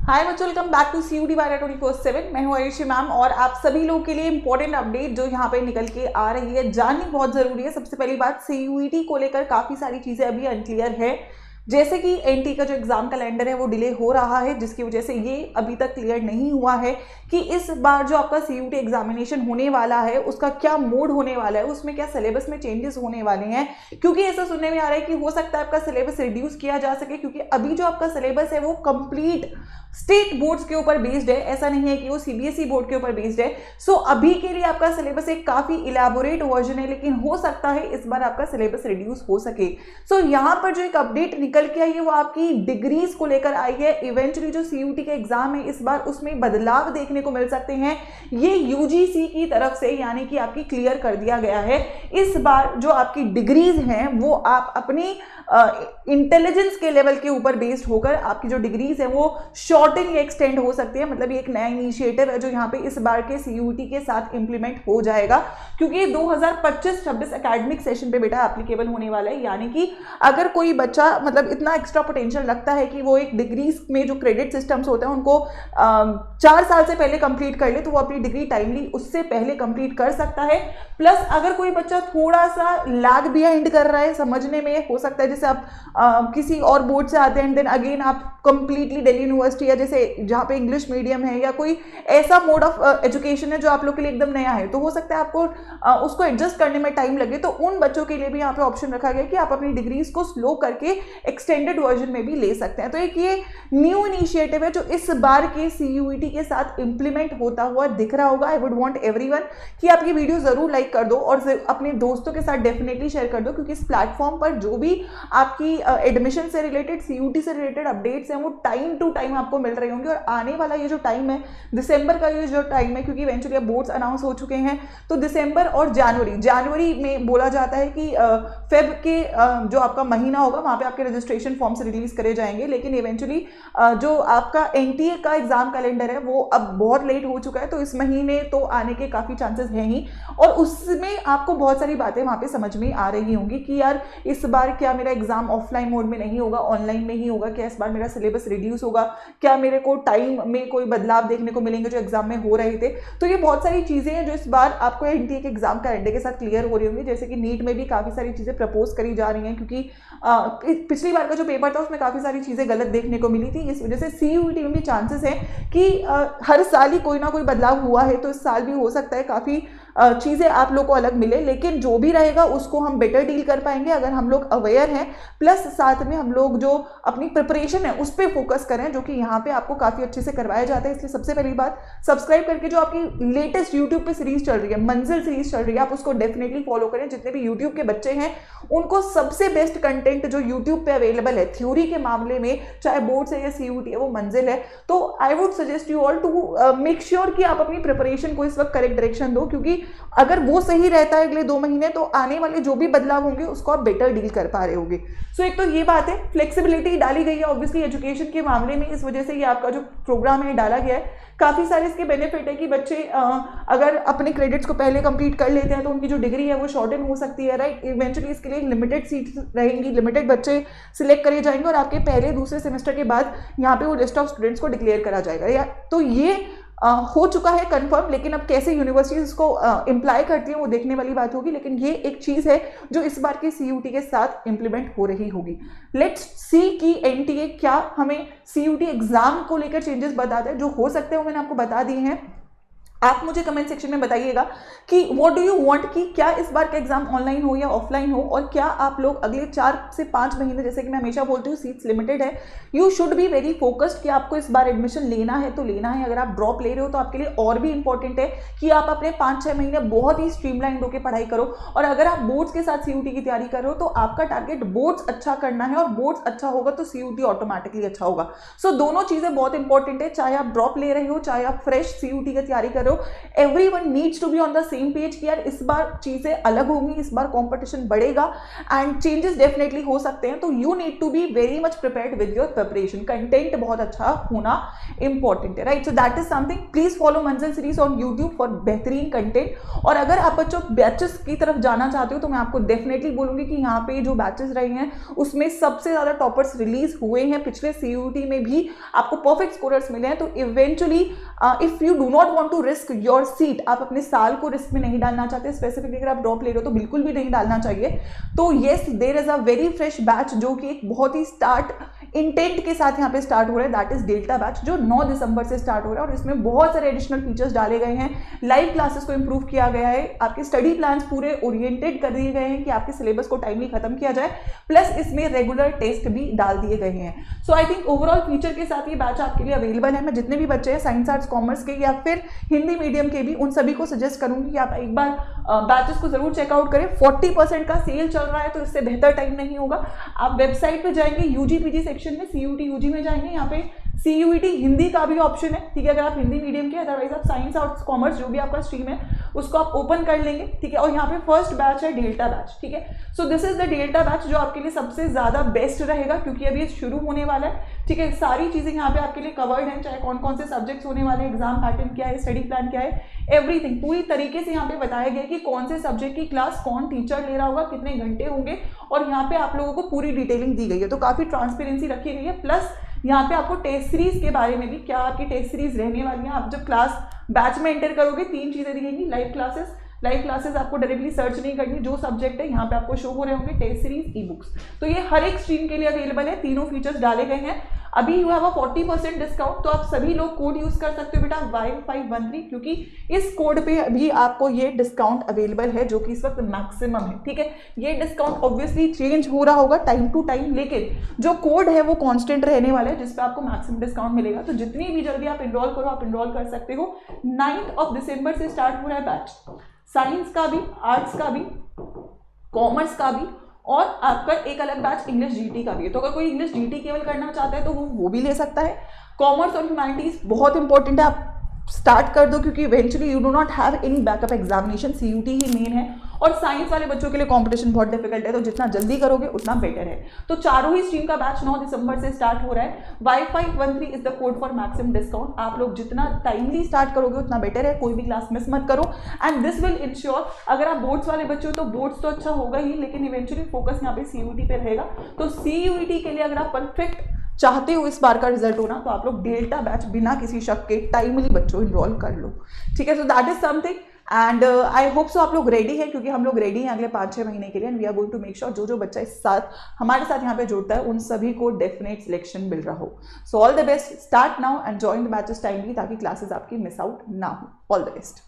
हाय बच्चों, welcome back to CUET by 24/7। मैं हूँ आयुषी मैम और आप सभी लोगों के लिए इंपॉर्टेंट अपडेट जो यहाँ पे निकल के आ रही है जाननी बहुत जरूरी है। सबसे पहली बात, CUET को लेकर काफी सारी चीजें अभी अनक्लियर है, जैसे कि एनटी का जो एग्जाम कैलेंडर है वो डिले हो रहा है, जिसकी वजह से ये अभी तक क्लियर नहीं हुआ है कि इस बार जो आपका CUET एग्जामिनेशन होने वाला है उसका क्या मोड होने वाला है, उसमें क्या सिलेबस में चेंजेस होने वाले हैं। क्योंकि ऐसा सुनने में आ रहा है कि हो सकता है आपका सिलेबस रिड्यूस किया जा सके, क्योंकि अभी जो आपका सिलेबस है वो कंप्लीट स्टेट बोर्ड्स के ऊपर बेस्ड है, ऐसा नहीं है कि वो CBSE बोर्ड के ऊपर बेस्ड है। सो अभी के लिए आपका सिलेबस एक काफी इलेबोरेट वर्जन है, लेकिन हो सकता है इस बार आपका सिलेबस रिड्यूस हो सके। सो यहाँ पर जो एक अपडेट निकल के आई है वो आपकी डिग्रीज को लेकर आई है। इवेंचुअली जो CUET के एग्जाम है इस बार उसमें बदलाव देखने को मिल सकते हैं, ये UGC की तरफ से यानी कि आपकी क्लियर कर दिया गया है। इस बार जो आपकी डिग्रीज हैं वो आप अपनी इंटेलिजेंस के लेवल के ऊपर बेस्ड होकर आपकी जो डिग्रीज है वो शॉर्टन या एक्सटेंड हो सकती है। मतलब ये एक नया इनिशिएटिव है जो यहाँ पे इस बार के CUET के साथ इंप्लीमेंट हो जाएगा, क्योंकि 2025-26 एकेडमिक सेशन पे बेटा एप्लीकेबल होने वाला है। यानी कि अगर कोई बच्चा मतलब इतना एक्स्ट्रा पोटेंशियल रखता है कि वो एक डिग्रीज में जो क्रेडिट सिस्टम्स होते हैं उनको 4 साल से पहले कंप्लीट कर ले, तो वो अपनी डिग्री टाइमली उससे पहले कंप्लीट कर सकता है। प्लस अगर कोई बच्चा थोड़ा सा लैग बिहाइंड कर रहा है समझने में, हो सकता है जैसे आप किसी और बोर्ड से आते हैं देन अगेन आप कंप्लीटली दिल्ली यूनिवर्सिटी या जैसे जहाँ पे इंग्लिश मीडियम है या कोई ऐसा मोड ऑफ एजुकेशन है जो आप लोग के लिए एकदम नया है, तो हो सकता है आपको उसको एडजस्ट करने में टाइम लगे। तो उन बच्चों के लिए भी यहाँ पे ऑप्शन रखा गया कि आप अपनी डिग्रीज को स्लो करके एक्सटेंडेड वर्जन में भी ले सकते हैं। तो एक ये न्यू इनिशिएटिव है जो इस बार के CUET के साथ इंप्लीमेंट होता हुआ दिख रहा होगा। आई वुड वांट एवरीवन कि आप ये वीडियो जरूर लाइक कर दो और अपने दोस्तों के साथ डेफिनेटली शेयर कर दो, क्योंकि इस प्लेटफॉर्म पर जो भी आपकी एडमिशन से रिलेटेड CUET से रिलेटेड अपडेट्स हैं वो टाइम टू टाइम आपको मिल रहे होंगे। और आने वाला ये जो टाइम है दिसंबर का ये जो टाइम है, क्योंकि इवेंचुअली अब बोर्ड्स अनाउंस हो चुके हैं, तो दिसंबर और जनवरी में बोला जाता है कि फेब के जो आपका महीना होगा वहां पे आपके रजिस्ट्रेशन फॉर्म्स रिलीज करे जाएंगे। लेकिन इवेंचुअली जो आपका NTA का एग्जाम कैलेंडर है वो अब बहुत लेट हो चुका है, तो इस महीने तो आने के काफी चांसेस हैं ही। और उसमें आपको बहुत सारी बातें वहां पे समझ में आ रही होंगी कि यार इस बार क्या मेरा एग्जाम ऑफलाइन मोड में नहीं होगा, ऑनलाइन में ही होगा, क्या इस बार मेरा सिलेबस रिड्यूस होगा, क्या मेरे को टाइम में कोई बदलाव देखने को मिलेंगे जो एग्जाम में हो रहे थे। तो ये बहुत सारी चीजें हैं जो इस बार आपको NTA के एग्जाम कैलेंडर के साथ क्लियर हो रही होंगी। जैसे कि नीट में भी काफी सारी चीजें प्रपोज करी जा रही हैं, क्योंकि पिछली बार का जो पेपर था उसमें काफी सारी चीजें गलत देखने को मिली थी। इस वजह से CUET में भी चांसेस है कि हर साल ही कोई ना कोई बदलाव हुआ है, तो इस साल भी हो सकता है काफी चीजें आप लोग को अलग मिले। लेकिन जो भी रहेगा उसको हम बेटर डील कर पाएंगे अगर हम लोग अवेयर हैं, प्लस साथ में हम लोग जो अपनी प्रिपरेशन है उस पर फोकस करें, जो कि यहाँ पे आपको काफी अच्छे से करवाया जाता है। इसलिए सबसे पहली बात, सब्सक्राइब करके जो आपकी लेटेस्ट यूट्यूब पे सीरीज चल रही है, मंजिल सीरीज चल रही है, आप उसको डेफिनेटली फॉलो करें। जितने भी यूट्यूब के बच्चे हैं उनको सबसे बेस्ट कंटेंट जो यूट्यूब पे अवेलेबल है थ्योरी के मामले में, चाहे बोर्ड से या CUET है, वो मंजिल है। तो I would suggest you all to make sure कि आप अपनी प्रिपरेशन को इस वक्त करेक्ट डायरेक्शन दो, क्योंकि अगर वो सही रहता है अगले 2 महीने तो आने वाले जो भी बदलाव होंगे उसको आप बेटर डील कर पा रहे होंगे। सो एक तो ये बात है, फ्लेक्सिबिलिटी डाली गई है ऑब्वियसली एजुकेशन के मामले में, इस वजह से ये आपका जो प्रोग्राम है डाला गया है। काफी सारे इसके बेनिफिट है कि बच्चे अगर अपने क्रेडिट्स को पहले कंप्लीट कर लेते हैं तो उनकी जो डिग्री है वो शॉर्टन हो सकती है, राइट। इवेंचुअली इसके लिए लिमिटेड सीट्स रहेंगी, लिमिटेड बच्चे सिलेक्ट करे जाएंगे और आपके पहले दूसरे सेमेस्टर के बाद यहाँ पे वो लिस्ट ऑफ स्टूडेंट्स को डिक्लेयर करा जाएगा। या तो ये हो चुका है कंफर्म, लेकिन अब कैसे यूनिवर्सिटीज इसको इम्प्लाई करती हैं वो देखने वाली बात होगी। लेकिन ये एक चीज है जो इस बार के CUET के साथ इंप्लीमेंट हो रही होगी। लेट्स सी कि NTA क्या हमें CUET एग्जाम को लेकर चेंजेस बताते हैं, जो हो सकते हैं वो मैंने आपको बता दिए हैं। आप मुझे कमेंट सेक्शन में बताइएगा कि व्हाट डू यू वांट, कि क्या इस बार का एग्जाम ऑनलाइन हो या ऑफलाइन हो, और क्या आप लोग अगले 4 से 5 महीने, जैसे कि मैं हमेशा बोलती हूँ सीट्स लिमिटेड है, you should be very focused कि आपको इस बार एडमिशन लेना है तो लेना है। अगर आप ड्रॉप ले रहे हो तो आपके लिए और भी इंपॉर्टेंट है कि आप अपने 5-6 महीने बहुत ही स्ट्रीमलाइंड होकर पढ़ाई करो। और अगर आप बोर्ड्स के साथ CUET की तैयारी कर रहे हो तो आपका टारगेट बोर्ड्स अच्छा करना है, और बोर्ड्स अच्छा होगा तो CUET ऑटोमेटिकली अच्छा होगा। सो दोनों चीजें बहुत इंपॉर्टेंट है, चाहे आप ड्रॉप ले रहे हो चाहे आप फ्रेश CUET की तैयारी कर रहे हो। करो, everyone needs to be on the same page कि यार इस बार चीजें अलग होंगी, इस बार कंपटीशन बढ़ेगा एंड चेंजेस डेफिनेटली हो सकते हैं। तो you need to be very much prepared with your preparation, content बहुत अच्छा होना इंपॉर्टेंट है, right. So that is something, please follow Manzil series on YouTube for बेहतरीन कंटेंट। और अगर आप बच्चों बैचेस की तरफ जाना चाहते हो तो मैं आपको डेफिनेटली बोलूंगी कि यहाँ पे जो बैचेस रहे हैं उसमें सबसे ज्यादा टॉपर्स रिलीज हुए हैं। पिछले सीयूटी में भी आपको परफेक्ट स्कोरर्स मिले हैं। तो eventually if you do not want to risk your seat, आप अपने साल को रिस्क में नहीं डालना चाहते, स्पेसिफिकली अगर आप ड्रॉप ले रहे हो तो बिल्कुल भी नहीं डालना चाहिए। तो yes, there is a very fresh batch जो कि एक बहुत ही स्टार्ट इंटेंट के साथ यहाँ पे स्टार्ट हो रहा है, दैट इज डेल्टा बैच, जो 9 दिसंबर से स्टार्ट हो रहा है। और इसमें बहुत सारे एडिशनल फीचर्स डाले गए हैं, लाइव क्लासेस को इंप्रूव किया गया है, आपके स्टडी प्लान्स पूरे ओरिएंटेड कर दिए गए हैं कि आपके सिलेबस को टाइमली खत्म किया जाए, प्लस इसमें रेगुलर टेस्ट भी डाल दिए गए हैं। सो आई थिंक ओवरऑल फीचर के साथ ये बैच आपके लिए अवेलेबल है। मैं जितने भी बच्चे हैं साइंस आर्ट्स कॉमर्स के या फिर हिंदी मीडियम के भी, उन सभी को सजेस्ट करूंगी कि आप एक बार बैचेस को जरूर चेकआउट करें। 40% का सेल चल रहा है, तो इससे बेहतर टाइम नहीं होगा। आप वेबसाइट पे जाएंगे, यूजी-पीजी सेक्शन में सीयूटी यूजी में जाएंगे, यहाँ पे सीयूईटी हिंदी का भी ऑप्शन है, ठीक है, अगर आप हिंदी मीडियम के, अदरवाइज आप साइंस आर्ट्स कॉमर्स जो भी आपका स्ट्रीम है उसको आप ओपन कर लेंगे, ठीक है। और यहाँ पे फर्स्ट बैच है डेल्टा बैच, ठीक है। So this is the delta batch जो आपके लिए सबसे ज्यादा बेस्ट रहेगा, क्योंकि अभी ये शुरू होने वाला है, ठीक है। सारी चीजें यहाँ पे आपके लिए कवर्ड हैं, चाहे कौन कौन से सब्जेक्ट्स होने वाले हैं, एग्जाम पैटर्न क्या है, स्टडी प्लान क्या है, एवरीथिंग पूरी तरीके से यहाँ पे बताया गया कि कौन से सब्जेक्ट की क्लास कौन टीचर ले रहा होगा, कितने घंटे होंगे, और यहाँ पे आप लोगों को पूरी डिटेलिंग दी गई है। तो काफी ट्रांसपेरेंसी रखी गई है। प्लस यहाँ पे आपको टेस्ट सीरीज के बारे में भी, क्या आपकी टेस्ट सीरीज रहने वाली है, आप जब क्लास बैच में एंटर करोगे 3 चीजें दिखेंगी, लाइव क्लासेस आपको डायरेक्टली सर्च नहीं करनी, जो सब्जेक्ट है यहाँ पे आपको शो हो रहे होंगे, टेस्ट सीरीज, ई बुक्स। तो ये हर एक स्ट्रीम के लिए अवेलेबल है, तीनों फीचर्स डाले गए हैं। अभी यू हैव अ 40% डिस्काउंट, तो आप सभी लोग कोड यूज कर सकते हो बेटा Y513, क्योंकि इस कोड पे भी आपको ये डिस्काउंट अवेलेबल है जो कि इस वक्त मैक्सिमम है, ठीक है। ये डिस्काउंट ऑब्वियसली चेंज हो रहा होगा टाइम टू टाइम, लेकिन जो कोड है वो कांस्टेंट रहने वाला है, जिसपे आपको मैक्सिमम डिस्काउंट मिलेगा। तो जितनी भी जल्दी आप इनरोल करो, आप इनरोल कर सकते हो। 9 दिसंबर से स्टार्ट हो रहा है बैच, साइंस का भी, आर्ट्स का भी, कॉमर्स का भी, और आपका एक अलग बैच इंग्लिश जीटी का भी है। तो अगर कोई इंग्लिश जीटी केवल करना चाहता है तो वो भी ले सकता है। कॉमर्स और ह्यूमैनिटीज बहुत इंपॉर्टेंट है, आप स्टार्ट कर दो, क्योंकि eventually you do not have any backup examination, CUET ही मेन है। और साइंस वाले बच्चों के लिए कंपटीशन बहुत डिफिकल्ट है, तो जितना जल्दी करोगे उतना बेटर है। तो चारों ही स्ट्रीम का बैच 9 दिसंबर से स्टार्ट हो रहा है। Y513 is the code for maximum discount. आप लोग जितना टाइमली स्टार्ट करोगे उतना बेटर है, कोई भी क्लास मिस मत करो। एंड दिस विल इंश्योर, अगर आप बोर्ड्स वाले बच्चे हो तो बोर्ड्स तो अच्छा होगा ही, लेकिन इवेंचुअली फोकस यहाँ पे सीयूटी पे रहेगा। तो सीयूटी के लिए अगर आप परफेक्ट चाहते हो इस बार का रिजल्ट होना, तो आप लोग डेल्टा बैच बिना किसी शक के टाइमली बच्चों इनरोल कर लो, ठीक है। सो that is something, and I hope so आप लोग रेडी हैं, क्योंकि हम लोग रेडी हैं अगले 5-6 महीने के लिए। And we are going to make sure जो बच्चा इस साथ हमारे साथ यहाँ पे जुड़ता है उन सभी को डेफिनेट सिलेक्शन मिल रहा हो। So all the best, start now and join the batches timely, ताकि क्लासेस आपकी मिस आउट ना हो। All the best.